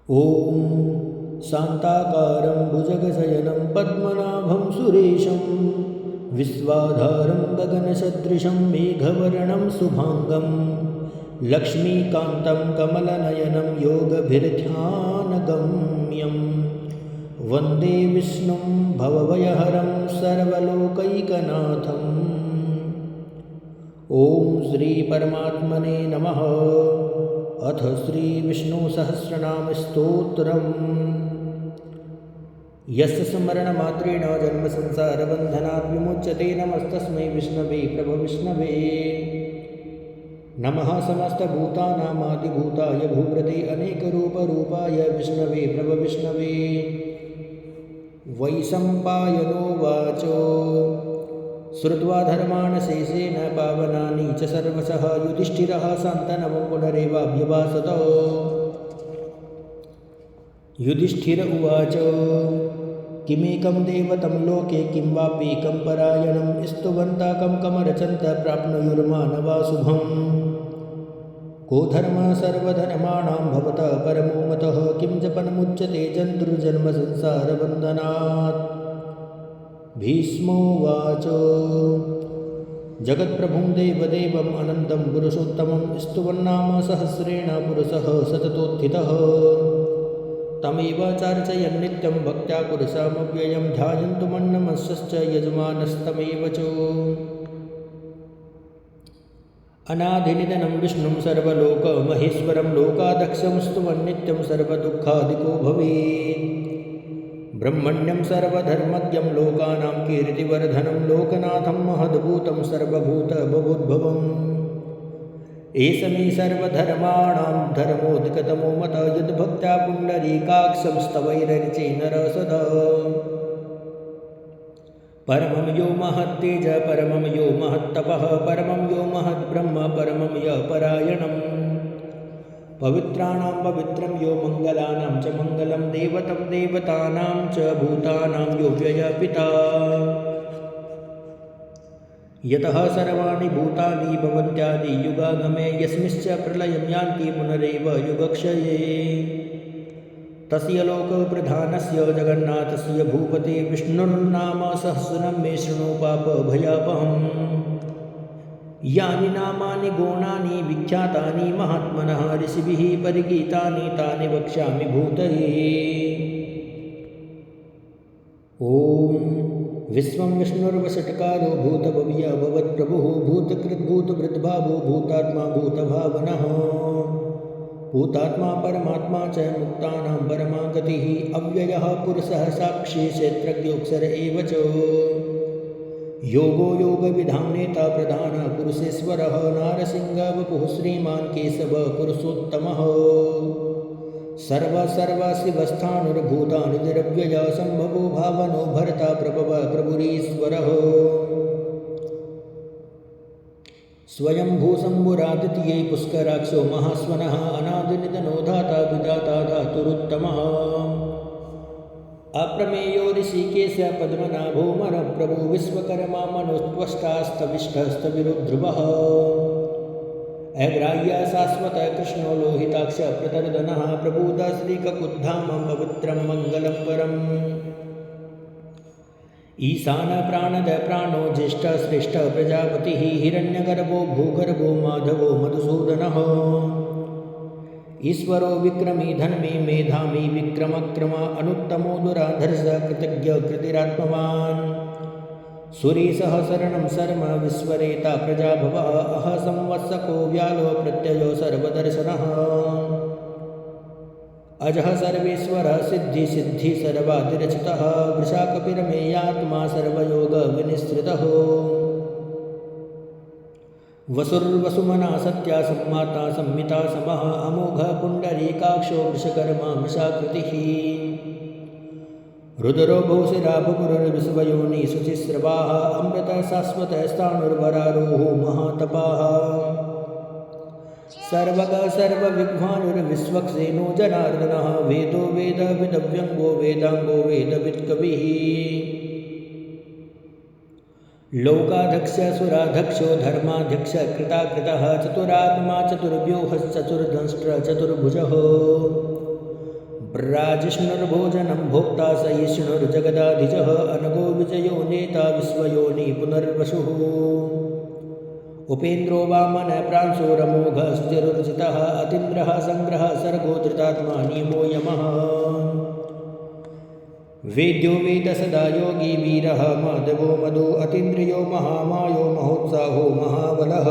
ॐ शान्ताकारं भुजगशयनं पद्मनाभं सुरेशं विश्वाधारं गगनसदृशं मेघवर्णं शुभाङ्गं लक्ष्मीकान्तं कमलनयनं योगभिर्ध्यानगम्यं वन्दे विष्णुं भवभयहरं सर्वलोकैकनाथम्। ॐ श्रीपरमात्मने नमः। अथ श्रीविष्णुसहस्रनामस्तोत्रम्। यस्य स्मरणमात्रेण जन्मसंसारबन्धनात् विमुच्यते नमस्तस्मै विष्णवे प्रभविष्णवे। नमः समस्तभूतानामादिभूताय भूभृते अनेकरूपरूपाय विष्णवे प्रभविष्णवे। वैशम्पायनोवाच श्रुत्वा धर्मान् शेषेण पावनानि च सर्वशः युधिष्ठिरः शान्तनवं पुनरेवाभ्यभाषत। युधिष्ठिर उवाच किमेकं देवतं लोके किं वाप्येकं परायणं स्तुवन्ता कं कमरचन्त प्राप्नुयुर्मानवा शुभम्। को धर्मः सर्वधर्माणां भवतः परमो मतः किं जपनमुच्यते जन्तुर्जन्मसंसारबन्धनात्। भीष्मोवाच जगत्प्रभुं देवदेवम् अनन्तं पुरुषोत्तमं स्तुवन्नाम सहस्रेण पुरुषः सततोत्थितः। तमेव चार्चयन् नित्यं भक्त्या पुरुषमव्ययं ध्यायन्तु मन्नमस्यश्च यजमानस्तमेव च। अनादिनिधनं विष्णुं सर्वलोकमहेश्वरं लोकाध्यक्षं स्तुवन् नित्यं सर्वदुःखादिको भवेत्। ब्रह्मण्यं सर्वधर्मज्ञं लोकानां कीर्तिवर्धनं लोकनाथं महद्भूतं सर्वभूतभवोद्भवम्। एष मे सर्वधर्माणां धर्मोऽधिकतमो मतः यद्भक्त्या पुण्डरीकाक्षं स्तवैरर्चे नरः सदा। परमं यो महत्तेज परमं यो महत्तपः परमं यो महद्ब्रह्म परमं यः परायणम्। पवित्राणां पवित्रं यो मङ्गलानां च मङ्गलं देवतं देवतानां च भूतानां यो व्ययः पिता। यतः सर्वाणि भूतानि भवन्त्यादि युगागमे यस्मिंश्च प्रलयं यान्ति पुनरेव युगक्षये। तस्य लोकप्रधानस्य जगन्नाथस्य भूपते विष्णुर्नाम सहस्रं मे शृणु पापभयापहम्। यानि नामानि गौणानि विख्यातानि महात्मनः ऋषिभिः परिगीतानि तानि वक्ष्यामि भूतये। ॐ विश्वं विष्णुर्वषट्कारो भूतभव्य भवत्प्रभुः भूतकृद्भूतभृद्भावो भूतात्मा भूतभावनः। भूतात्मा परमात्मा च मुक्तानां परमा गतिः अव्ययः पुरुषः साक्षी क्षेत्रज्ञोऽक्षर एव च। योगो योगविधां नेता प्रधानः पुरुषेश्वरः नारसिंहः वपुः श्रीमान् केशवः पुरुषोत्तमः। सर्वशिवस्थाणुर्भूतानि निरव्ययः सम्भवो भावनो भर्ता प्रभवः प्रभुरीश्वरः। स्वयंभूशम्भुरादित्यै पुष्कराक्षो महास्वनः अनादिनिधनो धाता विधाता धातुरुत्तमः। अप्रमेयो ऋषिकेश पद्मनाभो मनःप्रभो विश्वकर्मा मनोत्वष्टास्तविष्ठस्तविरुध्रुवः। अग्राह्य शाश्वत कृष्णो लोहिताक्ष प्रतर्दनः प्रबोध श्रीककुद्धामं पवित्रं मङ्गलं परम्। ईशान प्राणद प्राणो ज्येष्ठ श्रेष्ठ प्रजापतिः हिरण्यगर्भो भूगर्भो माधवो मधुसूदनः। ईश्वरो विक्रमी धर्मी मेधामी विक्रमक्रमा अनुत्तमो दुराधर्ष कृतज्ञ कृतिरात्मवान्। सुरेशः शरणं शर्म विश्वरेता प्रजाभवः अह संवत्सको व्यालो प्रत्ययो सर्वदर्शनः। अजः सर्वेश्वरः सिद्धि सिद्धि सर्वादिरचितः वृषाकपिरमेयात्मा सर्वयोगविनिश्रितः। वसुर्वसुमना सत्या सम्माता संमिता समः अमोघः पुण्डरीकाक्षो वृषकर्मा वृषाकृतिः। रुद्रो भूषिराभुपुरुर्विश्वयोनि शुचिस्रवाः अमृतः शाश्वतः स्थाणुर्वरारोहो महातपाः। सर्वगः सर्वविद्वानुर्विश्वक्सेनो जनार्दनः वेदो वेदविदव्यङ्गो वेदाङ्गो वेदवित्कविः। लोकाध्यक्ष सुराध्यक्षो धर्माध्यक्ष कृताकृतः चतुरात्मा चतुर्व्यूहश्चतुर्दंष्ट्र चतुर्भुजः। राजिष्णुर्भोजनं भोक्ता स यिष्णुर्जगदाधिजः अनगो विजयो नेता विश्वयोनि पुनर्वसुः उपेन्द्रो वामन प्रांशुरमोघस्तिरुर्जितः अतीन्द्रः सङ्ग्रहः सर्गो धृतात्मा नियमो यमः वेद्यो वेद सदा योगी वीरः माधवो मधु अतीन्द्रियो महामायो महोत्साहो महाबलः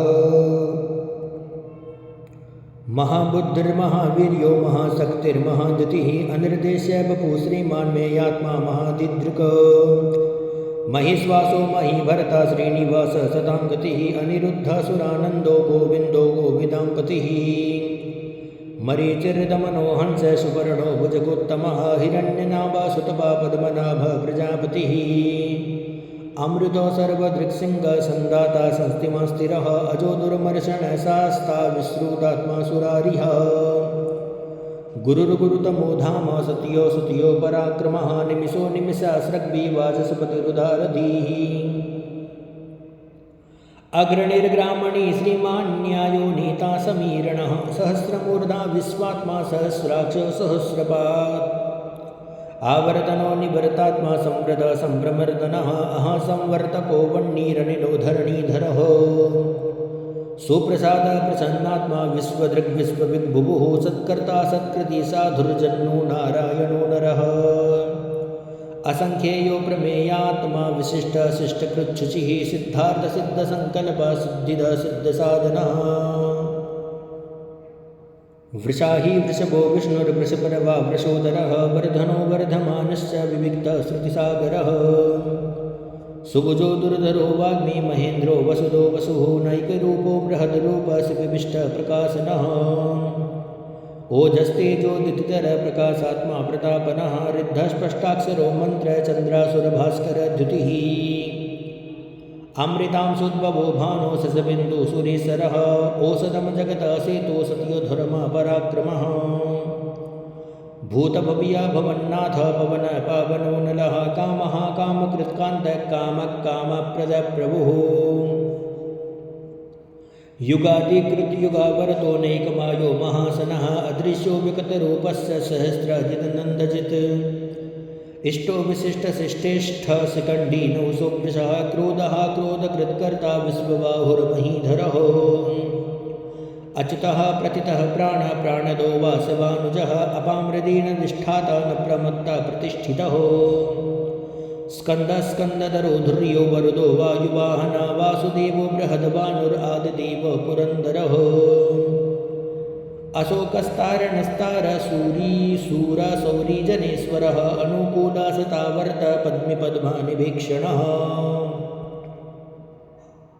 महाबुद्धिर्महावीर्यो महाशक्तिर्महाद्युतिः अनिर्देश्य बपु श्रीमान् मेयात्मा महादिदृक् महिश्वासो महीभरता श्रीनिवास सतां गतिः अनिरुद्धसुरानन्दो गोविन्दो गोविदाम्पतिः मरीचिर्दमनो हंस सुवर्णो भुजगोत्तमः हिरण्यनाभासुतपा पद्मनाभ प्रजापतिः अमृतो सर्वदृक्सिंह संदाता संस्थिमा स्थिरः अजो दुर्मर्षण शास्ता विश्रुतात्मा सुरारिः गुरुर्गुरुतमो धाम सत्यो सुतियो पराक्रमः निमिषो निमिषास्रग्भि वाचस्पतिरुदारधीः अग्रणिर्ग्रामणी श्रीमान्यायो नीता समीरणः सहस्रमूर्धा विश्वात्मा सहस्राक्ष सहस्रपात् आवर्तनो निवर्तात्मा संवृत संभ्रमर्दनः संवर्तको वह्निरनिलो धरणीधरः सुप्रसाद प्रसन्नात्मा विश्वदृग्विश्वविग्भुवुः सत्कर्ता सत्कृति साधुर्जन्नो नारायणो नरः असंख्येयो प्रमेयात्मा विशिष्ट शिष्टकृच्छुचिः सिद्धार्थ सिद्ध संकल्प सिद्धिद सिद्ध साधनः वृषाही वृषभो विष्णुर्वृषपर्वा वृषोदरः वर्धनो वर्धमानश्च विविक्त श्रुतिसागरः सुभुजो दुर्धरो वाग्मी महेन्द्रो वसुदो वसुः नैकरूपो बृहद्रूप शिविष्ट प्रकाशनः ओजस्तेजोदितर प्रकाशात्मा प्रतापनः रिद्धस्पष्टाक्षरो मंत्र चंद्रासुरभास्कर द्युतिः अमृतांशुद्भवो भानो ससबिन्दु सुरेशरः ओषधम जगत सेतो सत्यो धर्म पराक्रमः भूतभव्या भवन्नाथ पवन पावनो नलः कामः कामकृत्कान्त कामः कामप्रदप्रभुः युगादिकृतयुगावरतो नैकमायो महासनः अदृश्यो विकतरूपस्य सहस्रजितनन्दजित् इष्टो विशिष्टशिष्टेष्ठ शिखण्डी नौसोऽभ्यसः क्रोधः क्रोधकृत्कर्ता विश्वबाहुर्महीधरः अच्युतः प्रतितः प्राण प्राणदो वासवानुजः अपामृदीन निष्ठाता न प्रमत्ता प्रतिष्ठितः स्कन्दः स्कन्दधरो धुर्यो वरुदो वायुवाहना वासुदेवो बृहद्भानुरादिदेव पुरन्दरः अशोकस्तारणस्तार सूरीशूरसौरीजनेश्वरः अनुकूलासतावर्त पद्मिपद्मानिभीक्षणः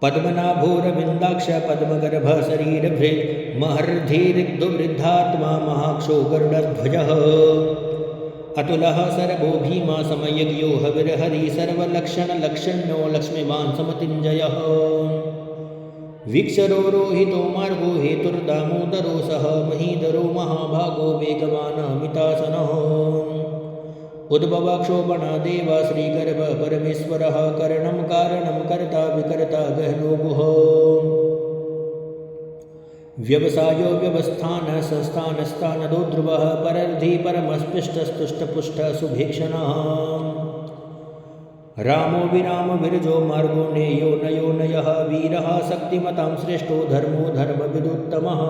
पद्मनाभोरविन्दाक्ष पद्मगर्भ शरीरभृत् महर्धिरिग्धवृद्धात्मा महाक्षो गरुडध्वजः अतुलः सर्वो भीमा समयज्ञो हविर्हरि सर्वलक्षणलक्षण्यो लक्ष्मीवान् समतिञ्जयः वीक्षरो रोहितो मार्गो हेतुर्दामोदरो सह महीधरो महाभागो वेगवानमितासनः उद्भवक्षोभणादेव श्रीगर्भ परमेश्वरः करणं कारणं कर्ता विकर्ता गहनो गुह व्यवसायो व्यवस्थान संस्थान स्थानदो ध्रुवः परर्धि परमस्पृष्टस्तुष्टपुष्ट सुभीक्षणः रामो विराम विरजो मार्गो नेयो नयो नयः वीरः शक्तिमतां श्रेष्ठो धर्मो धर्मविदुत्तमः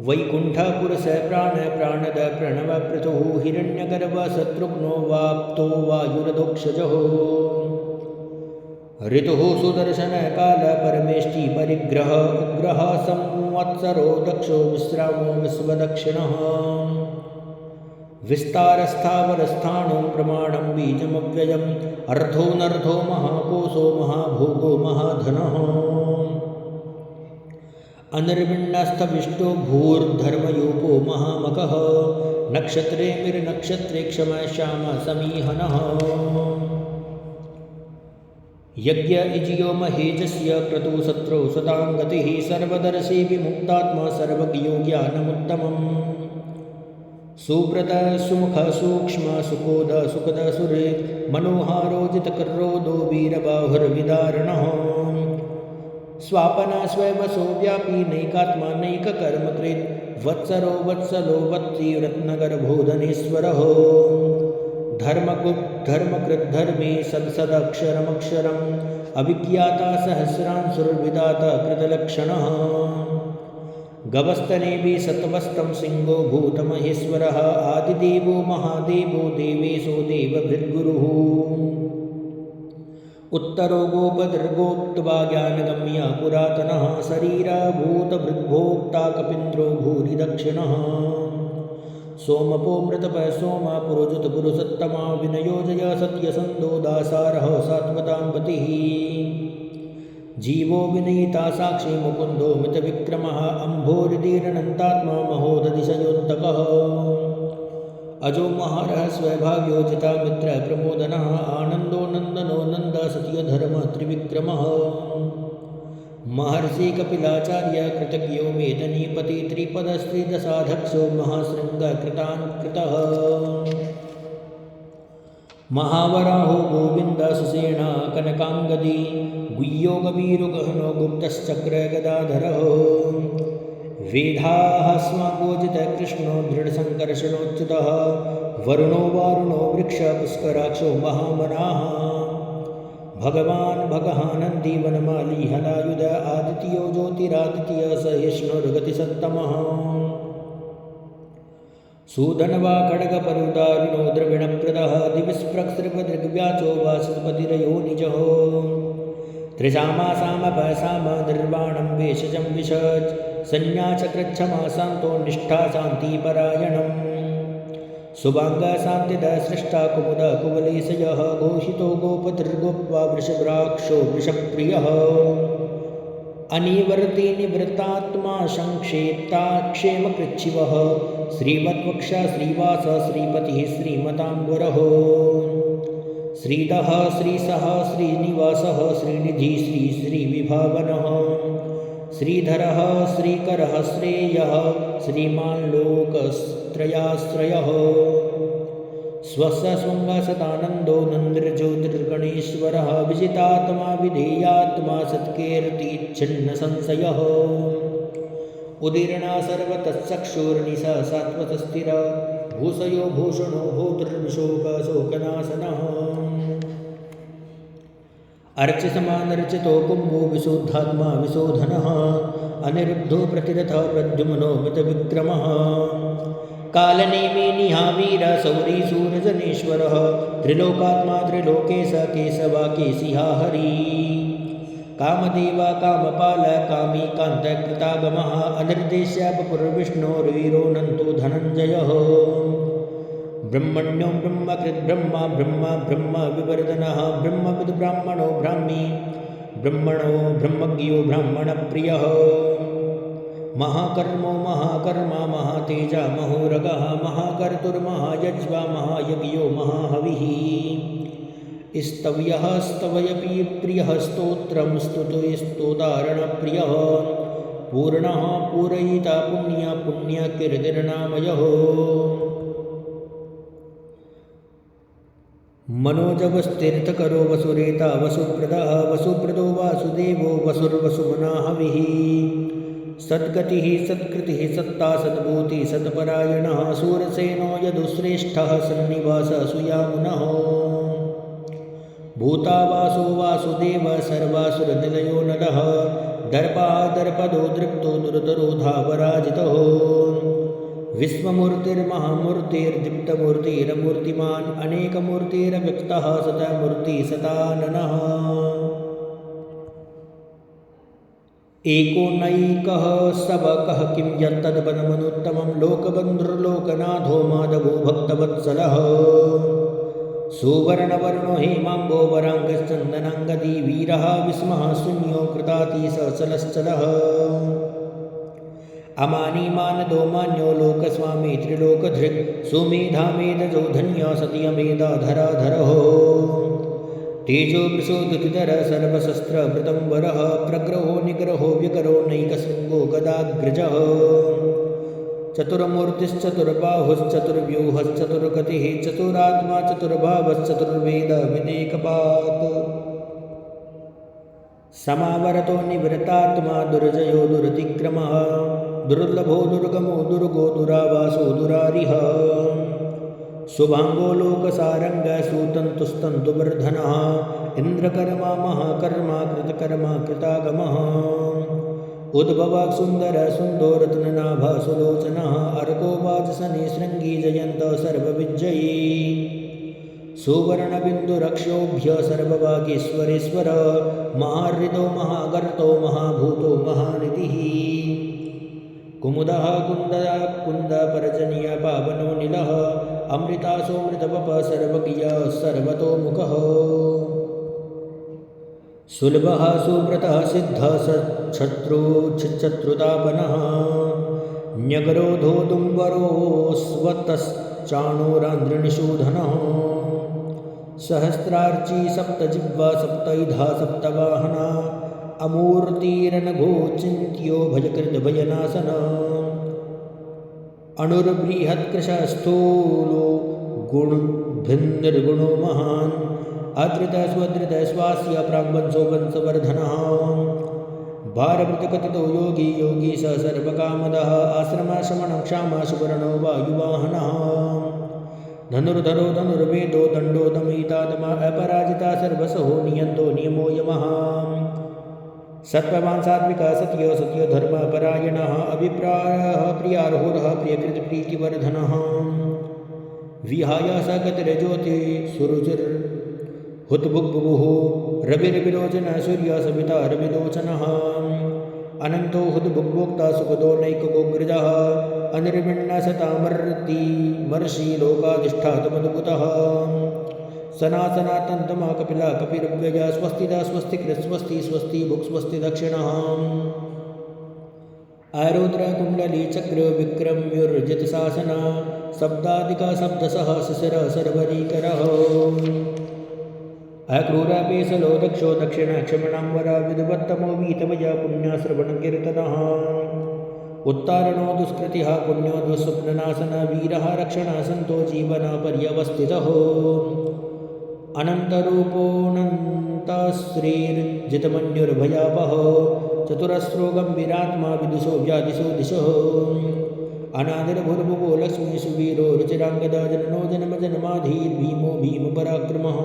वैकुण्ठपुरुष प्राण प्राणद प्रणव पृथुः हिरण्यगर्भ शत्रुघ्नो वाप्तो वायुरदोक्षजः ऋतुः सुदर्शन काल परमेष्टि परिग्रह उग्रः संवत्सरो दक्षो विश्रामो विश्वदक्षिणः विस्तारस्थावरस्थाणो प्रमाणं बीजमव्ययम् अर्धोऽनर्धो महाकोशो महाभोगो महाधनः अनिर्विण्णस्थविष्टो भूर्धर्मयूपो महामकः नक्षत्रे मिर्नक्षत्रे क्षम श्याम समीहनः यज्ञ इजियो महेजस्य क्रतुसत्रो सतां गतिः सर्वदर्शी विमुक्तात्मा सर्वज्ञो ज्ञानमुत्तमम् सुव्रत सुमुख सूक्ष्म सुकोद सुखद सुरे मनोहारोजितकर्रोदो वीरबाहुर्विदारणः स्वापन स्वयवसो व्यापी नैकात्मा नैककर्मकृत् वत्सरो वत्सलो वत्सी रत्नगर्भोधनेश्वरः धर्मकृद्धर्मी सदसदक्षरमक्षरम् अविज्ञाता सहस्रांशुर्विदाता कृतलक्षणः गवस्तनेभि सत्वस्तं सिंहो भूतमहेश्वरः आदिदेवो महादेवो देवेशो देवभृद्गुरुः उत्तरो गोपदृगोक्तवाज्ञानगम्य पुरातनः शरीरभूतभृद्भोक्ता कपीन्द्रो भूरि दक्षिणः सोमपो मृतपः सोमा पुरुजुतपुरुषोत्तमा विनयोजय सत्यसन्धो दासारः सात्वतां पतिः जीवो विनीता साक्षी मुकुन्दो मितविक्रमः अम्भोरिदीरनन्तात्मा महोदधिशयोऽन्तकः अजो महारः स्वभाग्योजिता मित्र प्रमोदनः आनन्दो नन्दनो नन्द सत्यधर्म त्रिविक्रमः महर्षि कपिलाचार्य कृतज्ञो मेदनीपति त्रिपदस्त्रिदशाधक्षो महाशृङ्गकृतान्कृतः महावराहो गोविन्द सुसेना कनकाङ्गदी गुह्यो गभीरुगहनो गुप्तश्चक्रगदाधरः वेदाः स्वागोजितः कृष्णो दृढसङ्कर्षणोच्युतः वरुणो वारुणो वृक्षपुष्कराक्षो महामनाः भगवान् भगहानन्दी वनमाली हलायुध आदित्यो ज्योतिरादित्य सहिष्णुर्गतिसत्तमः सूदनवा खड्गपरुदारुणो द्रविणप्रदः दिविस्प्रक्सृपदृग्व्याचो वासुपतिरयो निजः त्रिशामासामपसाम निर्वाणं वेशजं विशज संन्यासकृच्छमा शान्तो निष्ठा शान्तिपरायणम् शुभाङ्गशान्तिदः सृष्टा कुमुद कुवलेशयः घोषितो गोपतिर्गोप्त्वा वृषभ्राक्षो वृषप्रियः अनिवर्ति निवृत्तात्मा संक्षेप्ताक्षेमकृच्छिवः श्रीमद्वक्षा श्रीवास श्रीपतिः श्रीमताम्बरः श्रीधः श्रीसः श्रीनिवासः श्रीनिधि श्रीविभावनः श्रीधरः श्रीकरः श्रेयः श्रीमान् लोकत्रयाश्रयः स्वस्वङ्गसदानन्दो नन्द्रज्योतिर्गणेश्वरः विजितात्मा विधेयात्मा सत्कीर्तिच्छिन्नसंशयः उदीर्णा सर्वतश्चक्षुर्निशा सात्वतस्थिर भूषयो भूषणो भूतृर्विशोकशोकनाशनः अर्च्यसमानर्चितो कुम्भो विशुद्धात्मा विशोधनः अनिरुद्धो प्रतिरथः प्रद्युम्नो मितविक्रमः कालनेमि निहावीर सौरी सूरजनेश्वरः त्रिलोकात्मा त्रिलोकेश केशवा केशिहा हरि कामदेव कामपाल कामी कान्तकृतागमः अनिर्देश्य वपुर्विष्णोर्वीरोऽनन्तो धनञ्जयः ब्रह्मण्यो ब्रह्मकृद्ब्रह्मा ब्रह्म ब्रह्म विवर्धनः ब्रह्मविद् ब्राह्मणो ब्राह्मी ब्रह्मणो ब्रह्मज्ञो ब्राह्मणप्रियः महाकर्मो महाकर्मा महातेजा महोरगः महाकर्तुर्महायज्वा महायज्ञो महाहविः स्तव्यः स्तवयपि प्रियः स्तोत्रं स्तुतोदारणप्रियः पूर्णः पूरयिता पुण्यकीर्तिर्नामयः मनोजवस्तीर्थकरो वसुरेता वसुप्रदः वसुप्रदो वासुदेवो वसुर्वसुमना हविः सद्गतिः सत्कृतिः सत्ता सद्भूति सत्परायणः सूरसेनो यदुश्रेष्ठः सन्निवास सुयामुनः भूतावासो वासुदेव सर्वासुरनिलयो नलः दर्पादर्पदो दृप्तो दुरतरो धावराजितो विश्वमूर्तिर्महामूर्तिर्दीप्तमूर्तिरमूर्तिमान् अनेकमूर्तिरव्यक्तः सतमूर्तिसताननः एको नैकः सबकः किं यत्तद्वनमनुत्तमं लोकबन्धुर्लोकनाथो माधवो भक्तवत्सलः सुवर्णवर्णो हेमाम्बो वराङ्गश्चन्दनाङ्गदी वीरः विस्मः शून्यो कृतातिशचलश्चलः अमानिमानदो मान्यो लोकस्वामी त्रिलोकधृक् सुमेधामेधजो धन्य सत्यमेधाधराधरः तेजो वृषोदुतिधर सर्वशस्त्रभृतंवरः प्रग्रहो निग्रहो व्यकरो नैकशृङ्गो गदाग्रजः चतुर्मूर्तिश्चतुर्बाहुश्चतुर्व्यूहश्चतुर्गतिः चतुरात्मा चतुर्भावश्चतुर्वेदविदेकपात् समावरतो निवृत्तात्मा दुर्जयो दुरतिक्रमः दुर्लभो दुर्गमो दुर्गो दुरावासो दुरारिः शुभांगो लोकसारंग सुतंतुस्तंतुवर्धनः इंद्रकर्मा महाकर्मा कृतकर्मा कृतागमः उद्भवाक् सुंदर सुंदो रत्ननाभा सुलोचनः अर्को वाजसने शृंगी जयंत सर्वविजयी सुवर्णबिन्दुरक्षोभ्य सर्ववागीश्वरेश्वर महाहृदो महागर्तो महाभूतो महानिधिः कुमुदः कुन्दपर्जनीय पावनो नीलः अमृतासोऽमृतवप सर्वज्ञ सर्वतोमुखः सुलभः सुव्रतः सिद्धः शत्रुतापनः न्यगरोधो दुम्बरो स्वतश्चाणूरान्द्रनिषूधनः सहस्रार्ची सप्तजिह्वा सप्तैधा सप्तवाहना अमूर्तिरनघोचिन्त्यो भयकृतभयनाशन अणुर्बृहत्कृशस्थूलो गुणभिन्निर्गुणो महान् अधृतस्वधृतश्वास्य प्राग्वंशो वंशवर्धनः भारभृतकथितो योगी योगी स सर्वकामदः आश्रमशमनं क्षामा सुवर्णो वायुवाहनः धनुर्धरो धनुर्वेदो दण्डो दमयितात्मा अपराजिता सर्वसहो नियन्तो नियमो यमः सत्त्ववान् सात्विकः सत्यो सत्यो धर्मपरायणः अभिप्रायः प्रियार्होरः प्रियकृतप्रीतिवर्धनः विहाय सकतिर्ज्योति सुरुचिर्हुतभुग्भुः रविर्विलोचनः सूर्यः सविता रविलोचनः अनन्तो हुतभुग्भोक्ता सुखदो नैकगोग्रजः अनिर्विण्णसतामर्ति मर्षि लोकाधिष्ठातमद्भुतः सनातनातन्तमा कपिला कपिरव्यया स्वस्तिदा स्वस्तिकृत् स्वस्ति स्वस्ति भुक् स्वस्ति दक्षिणः आरुद्र कुण्डली चक्र विक्रम्युर्जितशासना शब्दादिका शब्दसः शिशिर सर्वरीकरः अक्रूरापेशलो दक्षो दक्षिणक्षमणाम्बरा विद्वत्तमो वीतवया पुण्याश्रवणकीर्तनः उत्तारणो दुष्कृतिः पुण्यो दुःस्वप्ननाशन वीरः रक्षणः सन्तो जीवन पर्यवस्थितः अनन्तरूपोऽनन्तश्रीर्जितमन्युर्भयापः चतुरस्रो गम्भीरात्मा विदुषो व्यादिशो दिशः अनादिर्भुर्भुवो लक्ष्मीषु वीरो रुचिराङ्गदा जननो जन्मजन्माधीर्भीमो भीमपराक्रमः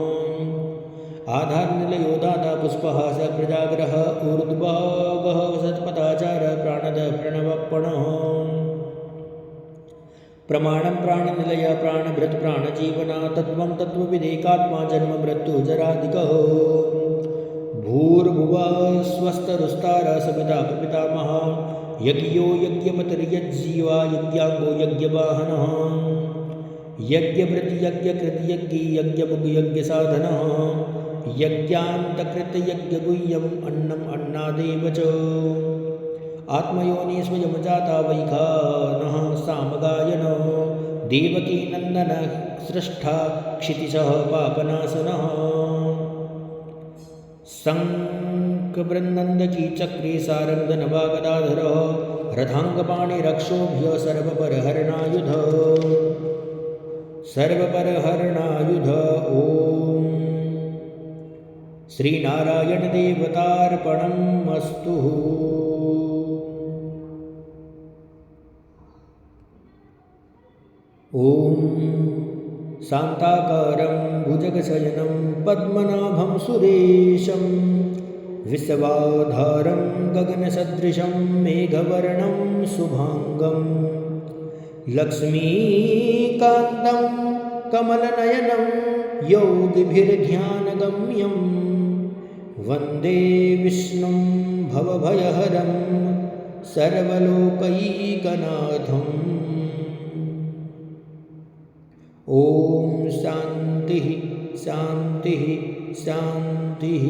आधारनिलयो दाता पुष्पः स प्रजाग्रह ऊर्ध्वगः सत्पथाचार प्राणद प्रणवपणः प्रमाणं प्राणनिलय प्राणभृत् प्राणजीवना तत्त्वं तत्त्वविदेकात्मा जन्म मृत्यु जरादिकः भूर्भुवः स्वस्तरुस्तार सविता प्रपितामहः यज्ञो यज्ञपतिर्यज्जीवा यज्ञाङ्गो यज्ञवाहनः यज्ञभृत् यज्ञकृत् यज्ञी यज्ञभुग् यज्ञसाधनः यज्ञान्तकृत यज्ञगुह्यम् अन्नम् अन्नादेव च आत्मयोनि स्वयं जाता वैखानः सामगायन देवकी नन्दन सृष्टा क्षितिशः पापनाशनः शङ्खवृन्दकी चक्रे सारङ्गनवागदाधरः रथाङ्गपाणिरक्षोभ्य सर्वपरहरणायुध ॐ श्रीनारायणदेवतार्पणम् अस्तु। ॐ शान्ताकारं भुजगशयनं पद्मनाभं सुरेशं विश्वाधारं गगनसदृशं मेघवर्णं शुभाङ्गं लक्ष्मीकान्तं कमलनयनं योगिभिर्ध्यानगम्यं वन्दे विष्णुं भवभयहरं सर्वलोकैकनाथम्। ॐ शान्तिः शान्तिः शान्तिः।